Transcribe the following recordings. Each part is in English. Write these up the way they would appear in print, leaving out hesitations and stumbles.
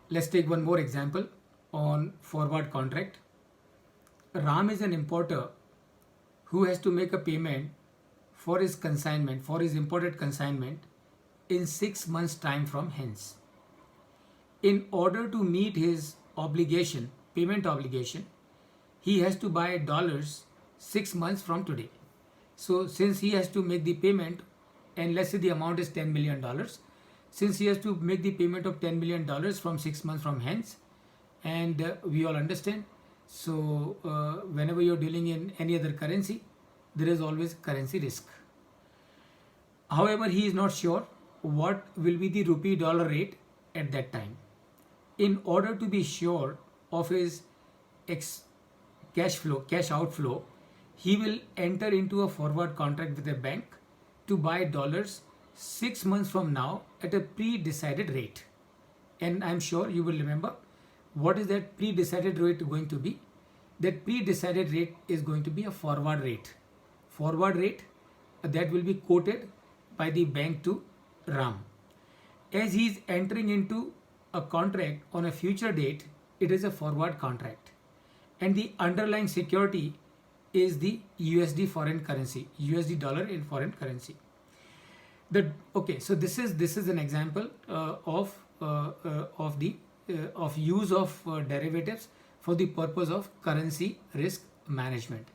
Let's take one more example on forward contract. Ram is an importer who has to make a payment for his consignment, for his imported consignment in 6 months' time from hence. In order to meet his obligation, payment obligation, he has to buy dollars 6 months from today. So since he has to make the payment, and let's say the amount is $10 million, since he has to make the payment of $10 million from 6 months from hence, and we all understand, so whenever you're dealing in any other currency, there is always currency risk. However, he is not sure what will be the rupee dollar rate at that time. In order to be sure of his cash outflow, he will enter into a forward contract with a bank to buy dollars 6 months from now at a pre-decided rate. And I'm sure you will remember what is that pre-decided rate going to be. That pre-decided rate is going to be a forward rate. Forward rate that will be quoted by the bank to Ram. As he is entering into a contract on a future date, it is a forward contract. And the underlying security is the USD foreign currency, USD dollar in foreign currency. So this is an example of use of derivatives for the purpose of currency risk management.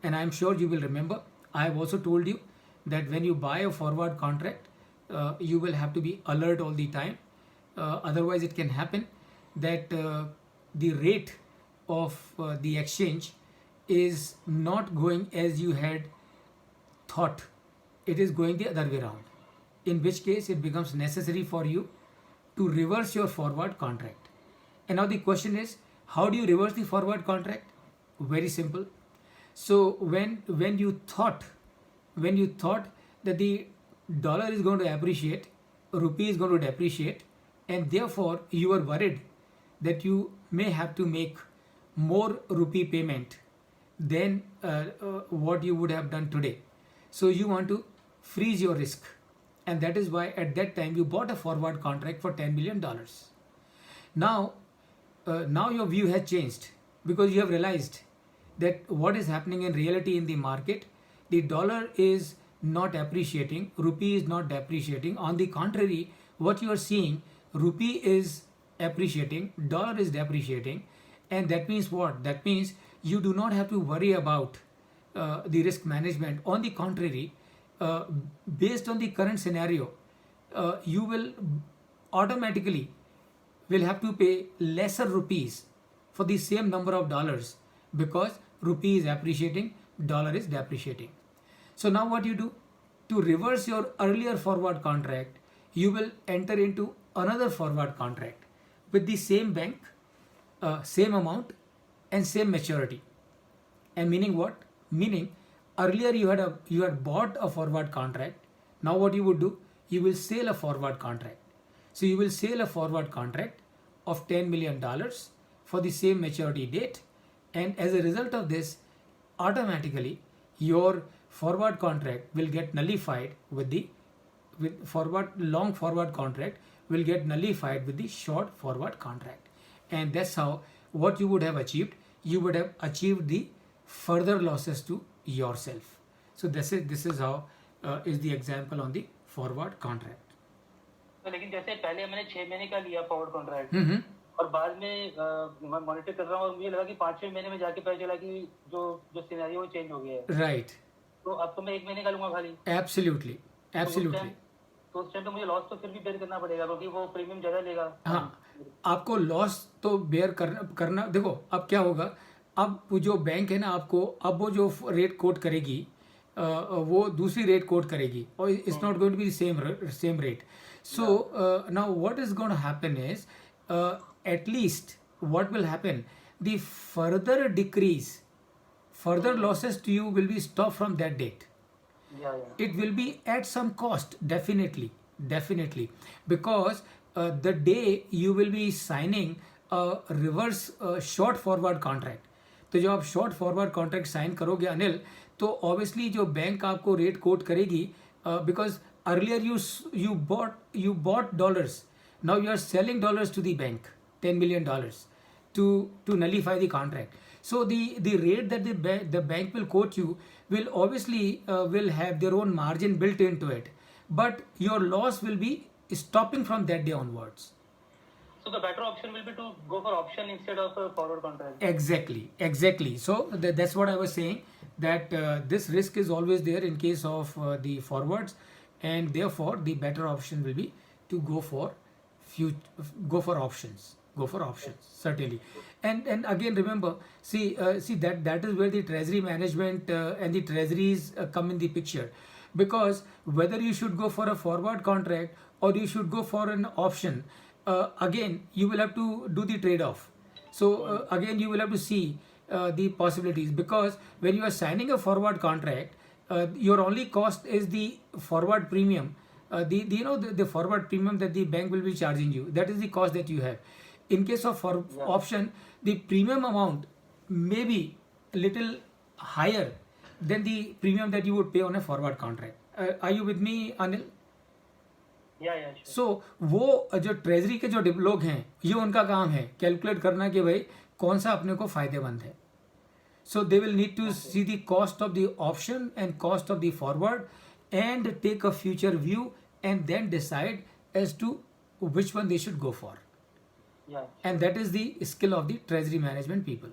And I'm sure you will remember, I have also told you that when you buy a forward contract, you will have to be alert all the time. Otherwise, it can happen that the rate of the exchange is not going as you had thought. It is going the other way around. In which case, it becomes necessary for you to reverse your forward contract. And now the question is, how do you reverse the forward contract? Very simple. So when you thought that the dollar is going to appreciate, rupee is going to depreciate, and therefore you are worried that you may have to make more rupee payment than what you would have done today. So you want to freeze your risk, and that is why at that time you bought a forward contract for $10 million. Now your view has changed because you have realized that what is happening in reality in the market, the dollar is not appreciating, rupee is not depreciating. On the contrary, what you are seeing, rupee is appreciating, dollar is depreciating, and that means what? That means you do not have to worry about the risk management. On the contrary, based on the current scenario, you will automatically will have to pay lesser rupees for the same number of dollars because rupee is appreciating, dollar is depreciating. So now what you do? To reverse your earlier forward contract, you will enter into another forward contract with the same bank, same amount, and same maturity. And meaning what? Meaning earlier you had bought a forward contract. Now what you would do? You will sell a forward contract. So you will sell a forward contract of $10 million for the same maturity date, and as a result of this, automatically your forward contract will get nullified with long forward contract will get nullified with the short forward contract. And that's how what you would have achieved. You would have achieved the further losses to yourself. So this is how is the example on the forward contract. तो लेकिन जैसे पहले मैंने 6 महीने का लिया forward contract, और बाद में मैं मॉनिटर कर रहा हूँ और मुझे लगा कि 5-6 महीने में जाके पता चला कि जो सिनेरियो चेंज हो गया है. राइट. तो अब तो मैं 1 महीने का लूंगा खाली. एब्सोल्युटली. तो उस टाइम तो मुझे लॉस तो फिर भी बेयर करना पड़ेगा क्योंकि वो प्रीमियम ज़्यादा लेगा. हाँ, आपको लॉस तो बेयर करना. देखो अब क्या होगा, अब जो बैंक है ना आपको, अब वो जो रेट कोट करेगी वो दूसरी रेट कोट करेगी और it's not going to be same rate. So now what is going to happen is at least what will happen, the further decrease, further losses to you will be stopped from that date. It will be at some cost, definitely, because the day you will be signing a reverse short forward contract. तो जब आप short forward contract sign करोगे अनिल, तो obviously जो bank आपको rate quote करेगी, because earlier you bought dollars, now you are selling dollars to the bank. $10 million to nullify the contract. So the rate that the bank will quote you will obviously will have their own margin built into it, but your loss will be stopping from that day onwards. So the better option will be to go for option instead of a forward contract. Exactly. So that's what I was saying, that this risk is always there in case of the forwards, and therefore the better option will be to go for options. Go for options, certainly. And again, remember, see that is where the treasury management and the treasuries come in the picture, because whether you should go for a forward contract or you should go for an option, again you will have to do the trade-off. So again you will have to see the possibilities, because when you are signing a forward contract, your only cost is the forward premium, the forward premium that the bank will be charging you. That is the cost that you have. In case of option, the premium amount may be a little higher than the premium that you would pay on a forward contract. Are you with me, Anil? Yeah, sure. So वो जो treasury के जो लोग हैं, ये उनका काम है कैलकुलेट करना कि भाई कौन सा अपने को फायदेमंद है. So they will need to see the cost of the option and cost of the forward and take a future view and then decide as to which one they should go for. Yeah. And that is the skill of the treasury management people.